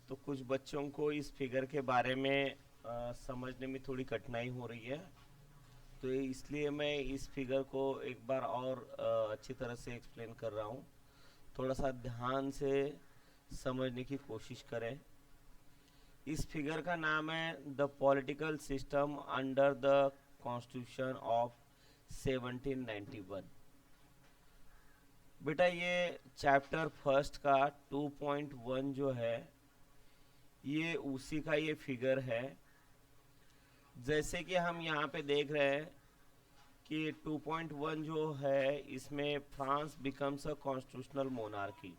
तो कुछ बच्चों को इस फिगर के बारे में समझने में थोड़ी कठिनाई हो रही है। तो इसलिए मैं इस फिगर को एक बार और अच्छी तरह से एक्सप्लेन कर रहा हूँ। थोड़ा सा ध्यान से समझने की कोशिश करें। इस फिगर का नाम है the political system under the constitution of 1791। बेटा ये चैप्टर फर्स्ट का 2.1 जो है ये उसी का ये फिगर है। जैसे कि हम यहाँ पे देख रहे हैं कि 2.1 जो है इसमें France becomes a constitutional monarchy.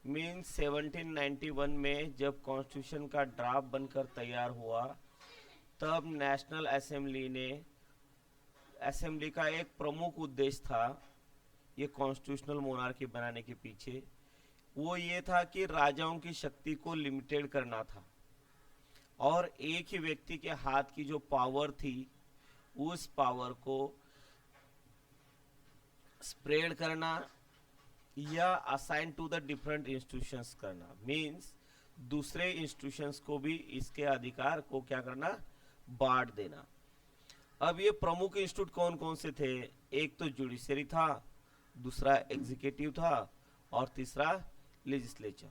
Means 1791 में जब कॉन्स्टिट्यूशन का ड्राफ्ट बनकर तैयार हुआ तब नेशनल असेंबली का एक प्रमुख उद्देश्य था ये कॉन्स्टिट्यूशनल मोनार्की बनाने के पीछे। वो ये था कि राजाओं की शक्ति को लिमिटेड करना था और एक ही व्यक्ति के हाथ की जो पावर थी उस पावर को स्प्रेड करना या assign to the different institutions करना। मींस दूसरे इंस्टीट्यूशंस को भी इसके अधिकार को क्या करना, बांट देना। अब ये प्रमुख इंस्टीट्यूट कौन कौन से थे? एक तो जुडिशरी था, दूसरा एग्जीक्यूटिव था और तीसरा लेजिस्लेचर।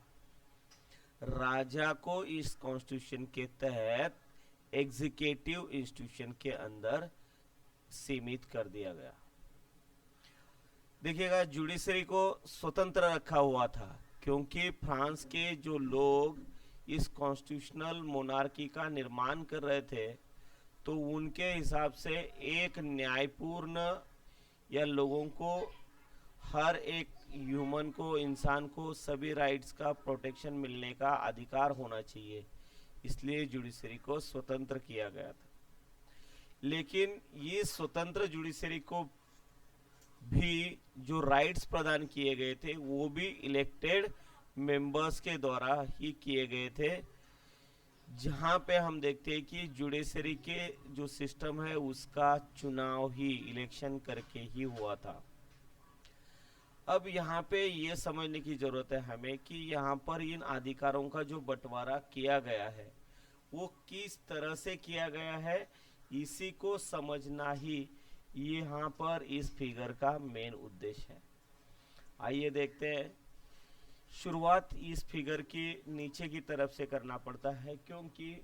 राजा को इस कॉन्स्टिट्यूशन के तहत एग्जीक्यूटिव इंस्टीट्यूशन के अंदर सीमित कर दिया गया। देखिएगा जुडिशरी को स्वतंत्र रखा हुआ था क्योंकि फ्रांस के जो लोग इस कॉन्स्टिट्यूशनल मोनार्की का निर्माण कर रहे थे तो उनके हिसाब से एक न्यायपूर्ण या लोगों को, हर एक ह्यूमन को, इंसान को सभी राइट्स का प्रोटेक्शन मिलने का अधिकार होना चाहिए। इसलिए जुडिशरी को स्वतंत्र किया गया था। लेकिन ये स्वतंत्र जुडिशरी को भी जो राइट्स प्रदान किए गए थे वो भी इलेक्टेड मेंबर्स के द्वारा ही किए गए थे। जहां पे हम देखते हैं कि जुडिशरी के जो सिस्टम है उसका चुनाव ही इलेक्शन करके ही हुआ था। अब यहाँ पे ये समझने की जरूरत है हमें कि यहाँ पर इन अधिकारों का जो बंटवारा किया गया है वो किस तरह से किया गया है, इसी को समझना ही यहाँ पर इस फिगर का मेन उद्देश्य है। आइए देखते हैं। शुरुआत इस फिगर की नीचे की तरफ से करना पड़ता है क्योंकि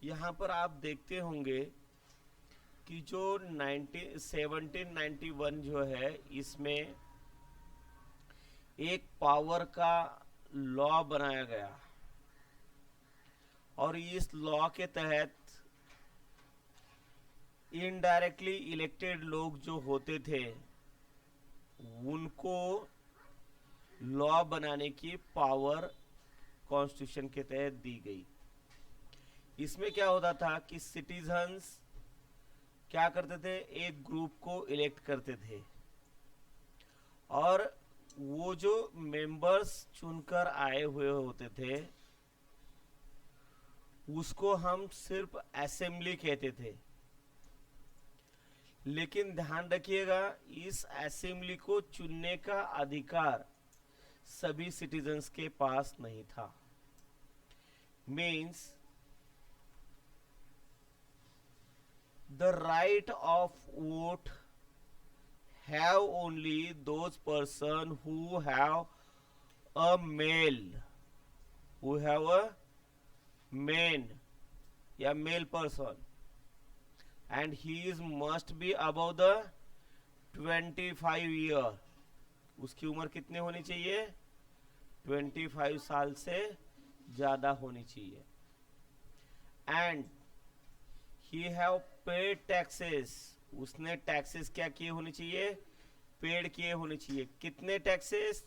यहाँ पर आप देखते होंगे कि जो 1791 जो है इसमें एक पावर का लॉ बनाया गया और इस लॉ के तहत इनडायरेक्टली इलेक्टेड लोग जो होते थे उनको लॉ बनाने की पावर कॉन्स्टिट्यूशन के तहत दी गई। इसमें क्या होता था कि सिटीजन्स क्या करते थे, एक ग्रुप को इलेक्ट करते थे और वो जो मेंबर्स चुनकर आए हुए होते थे उसको हम सिर्फ असेंबली कहते थे। लेकिन ध्यान रखिएगा इस असेंबली को चुनने का अधिकार सभी सिटीजन्स के पास नहीं था। Means the right of vote have only those person who have a man या male person and he is must be above the 25 year। उसकी उम्र कितनी होनी चाहिए? 25 साल से ज्यादा होनी चाहिए। And he have paid taxes, उसने टैक्सेस क्या किए होने चाहिए? पेड किए होने चाहिए। कितने taxes?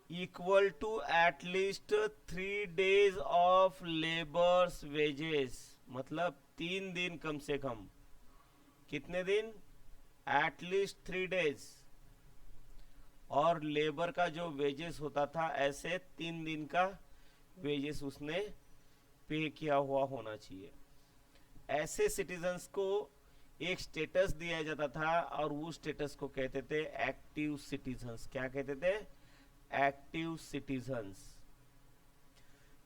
Equal to at least 3 days of labour's wages, मतलब 3 दिन कम से कम। कितने दिन? At least 3 days। और लेबर का जो वेजेस होता था ऐसे 3 दिन का वेजेस उसने पे किया हुआ होना चाहिए। ऐसे सिटीजन्स को एक स्टेटस दिया जाता था और उस स्टेटस को कहते थे एक्टिव सिटीजन्स। क्या कहते थे? Active citizens.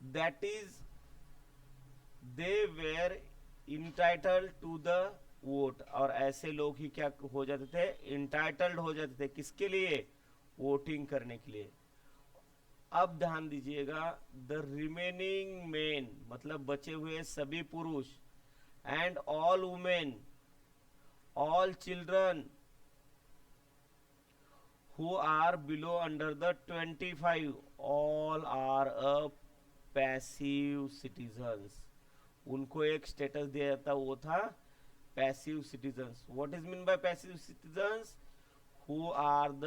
that is they were entitled to the vote, और ऐसे लोग ही क्या हो जाते थे, इंटाइटल्ड हो जाते थे किसके लिए, वोटिंग करने के लिए। अब ध्यान दीजिएगा, द रिमेनिंग मेन मतलब बचे हुए सभी पुरुष, and all women, all children who are below under the 25, all are a passive citizens। उनको एक स्टेटस दिया जाता, वो था passive citizens. What is mean by passive citizens, who are the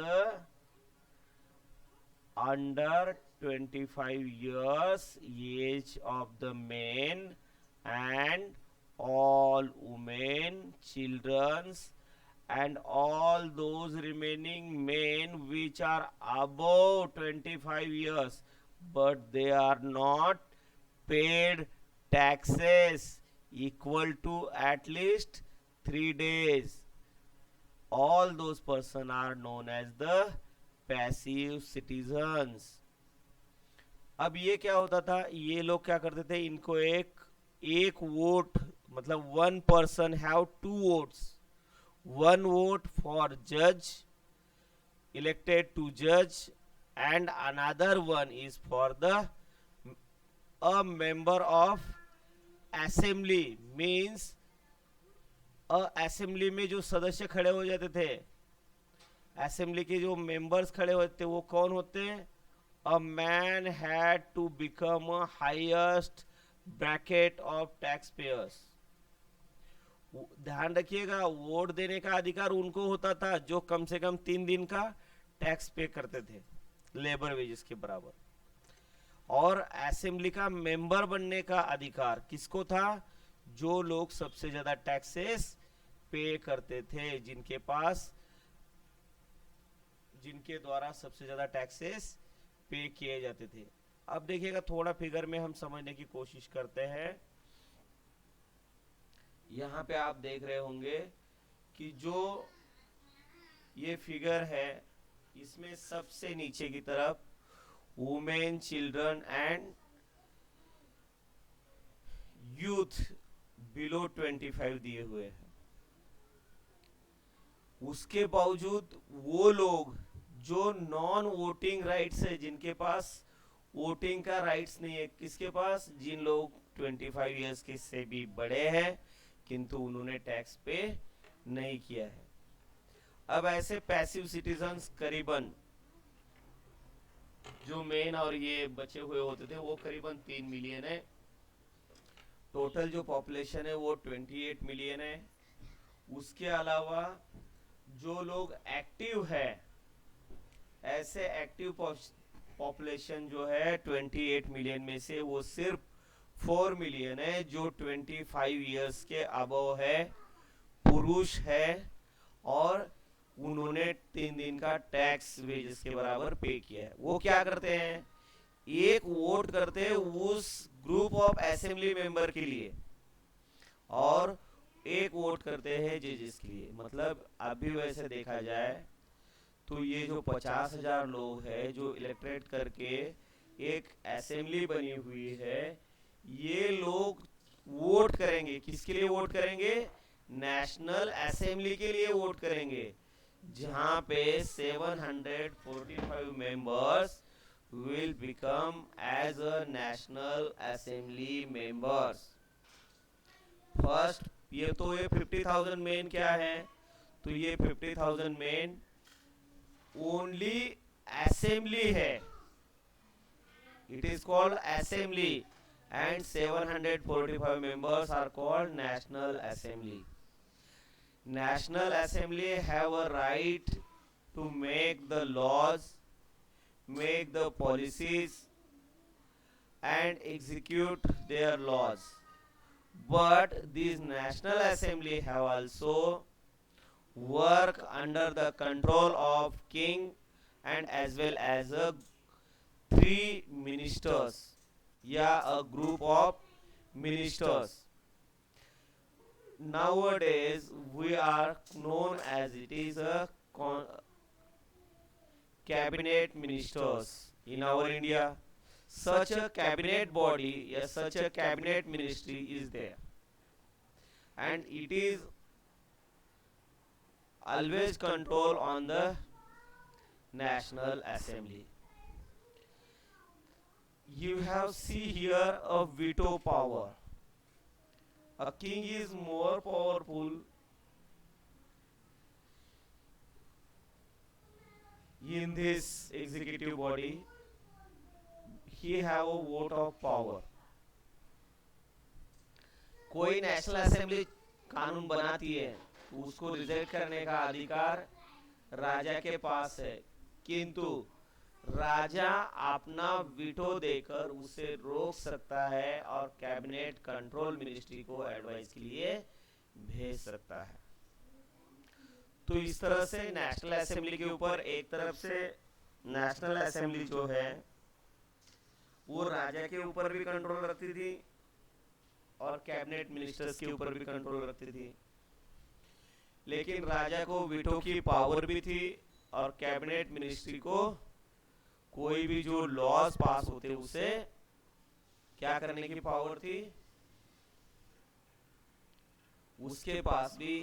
under 25 years age of the men, and all women, children, and all those remaining men which are above 25 years but they are not paid taxes equal to at least 3 days, all those persons are known as the passive citizens। अब ये क्या होता था, ये लोग क्या करते थे, इनको एक वोट मतलब one person have two votes, one vote for judge elected to judge, and another one is for the a member of assembly, means assembly में जो सदस्य खड़े हो जाते थे, असेंबली के जो मेंबर्स खड़े होते थे, वो कौन होते हैं, a man had to become a highest bracket of taxpayers. ध्यान रखिएगा, वोट देने का अधिकार उनको होता था जो कम से कम 3 दिन का टैक्स पे करते थे, लेबर वेजेस के बराबर। और असेंबली का मेंबर बनने का अधिकार किसको था, जो लोग सबसे ज्यादा टैक्सेस पे करते थे, जिनके द्वारा सबसे ज्यादा टैक्सेस पे किए जाते थे। अब देखिएगा, थोड़ा फिगर में हम समझने की कोशिश करते हैं। यहाँ पे आप देख रहे होंगे कि जो ये फिगर है, इसमें सबसे नीचे की तरफ women, children and youth below 25 दिए हुए हैं। उसके बावजूद वो लोग जो नॉन वोटिंग राइट्स है, जिनके पास वोटिंग का राइट्स नहीं है, किसके पास, जिन लोग 25 इयर्स के से भी बड़े हैं किंतु उन्होंने टैक्स पे नहीं किया है। अब ऐसे पैसिव सिटीजन्स करीबन जो मेन और ये बचे हुए होते थे वो करीबन 3 मिलियन है। टोटल जो पॉपुलेशन है वो 28 मिलियन है। उसके अलावा जो लोग एक्टिव है, ऐसे एक्टिव पॉपुलेशन जो है 28 मिलियन में से वो सिर्फ 4 मिलियन है जो 25 इयर्स के अबव है, पुरुष है, और उन्होंने 3 दिन का टैक्स वेजेस के बराबर पे किया है। वो क्या करते हैं, एक वोट करते हैं उस ग्रुप ऑफ असेंबली मेंबर के लिए और एक वोट करते हैं जजेस के लिए। मतलब अभी वैसे देखा जाए तो ये जो 50,000 लोग हैं जो इलेक्टेड करके एक असेंबली बनी हुई है, ये लोग वोट करेंगे, किसके लिए वोट करेंगे, नेशनल असेंबली के लिए वोट करेंगे, जहां पे 745 members will become as a national assembly members। First ये 50,000 मेन क्या है, तो ये 50,000 मेन ओनली असेंबली है, it is called assembly, and 745 members are called National Assembly। National Assembly have a right to make the laws, make the policies and execute their laws, but this National Assembly have also work under the control of king and as well as 3 ministers या a group of ministers। Nowadays we are known as it is a cabinet ministers in our India। such a cabinet body, yes, such a cabinet ministry is there, and it is always control on the National Assembly. You have see here a veto power. A king is more powerful in this executive body. He have a vote of power. कोई national assembly कानून बनाती है तो उसको reject करने का अधिकार राजा के पास है, किंतु राजा अपना वीटो देकर उसे रोक सकता है और कैबिनेट कंट्रोल मिनिस्ट्री को एडवाइस के लिए भेज सकता है। तो इस तरह से नेशनल असेंबली के ऊपर एक तरफ से नेशनल असेंबली जो है वो राजा के ऊपर भी कंट्रोल रखती थी और कैबिनेट मिनिस्टर्स के ऊपर भी कंट्रोल रखती थी, लेकिन राजा को वीटो की पावर भी थी और कैबिनेट मिनिस्ट्री को कोई भी जो लॉज पास होते उसे क्या करने की पावर थी, उसके पास भी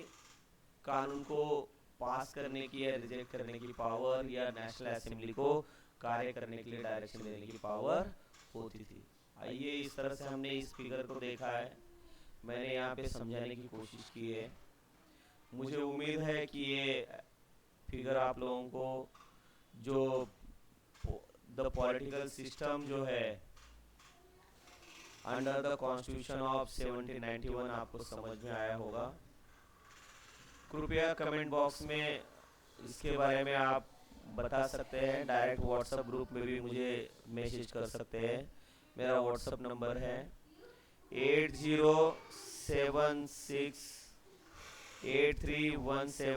कानून को पास करने की या रिजेक्ट करने की पावर या नेशनल असेंबली को कार्य करने के लिए डायरेक्शन देने की पावर होती थी। आइए इस तरह से हमने इस फिगर को देखा है, मैंने यहाँ पे समझाने की कोशिश की है। मुझे उम्मीद है कि ये फिगर आप लोगों को जो द पॉलिटिकल सिस्टम जो है अंडर द कॉन्स्टिट्यूशन ऑफ 1791 आपको समझ में आया होगा। कृपया कमेंट बॉक्स में इसके बारे में आप बता सकते हैं, डायरेक्ट व्हाट्सएप ग्रुप में भी मुझे मैसेज कर सकते हैं। मेरा व्हाट्सएप नंबर है 80768317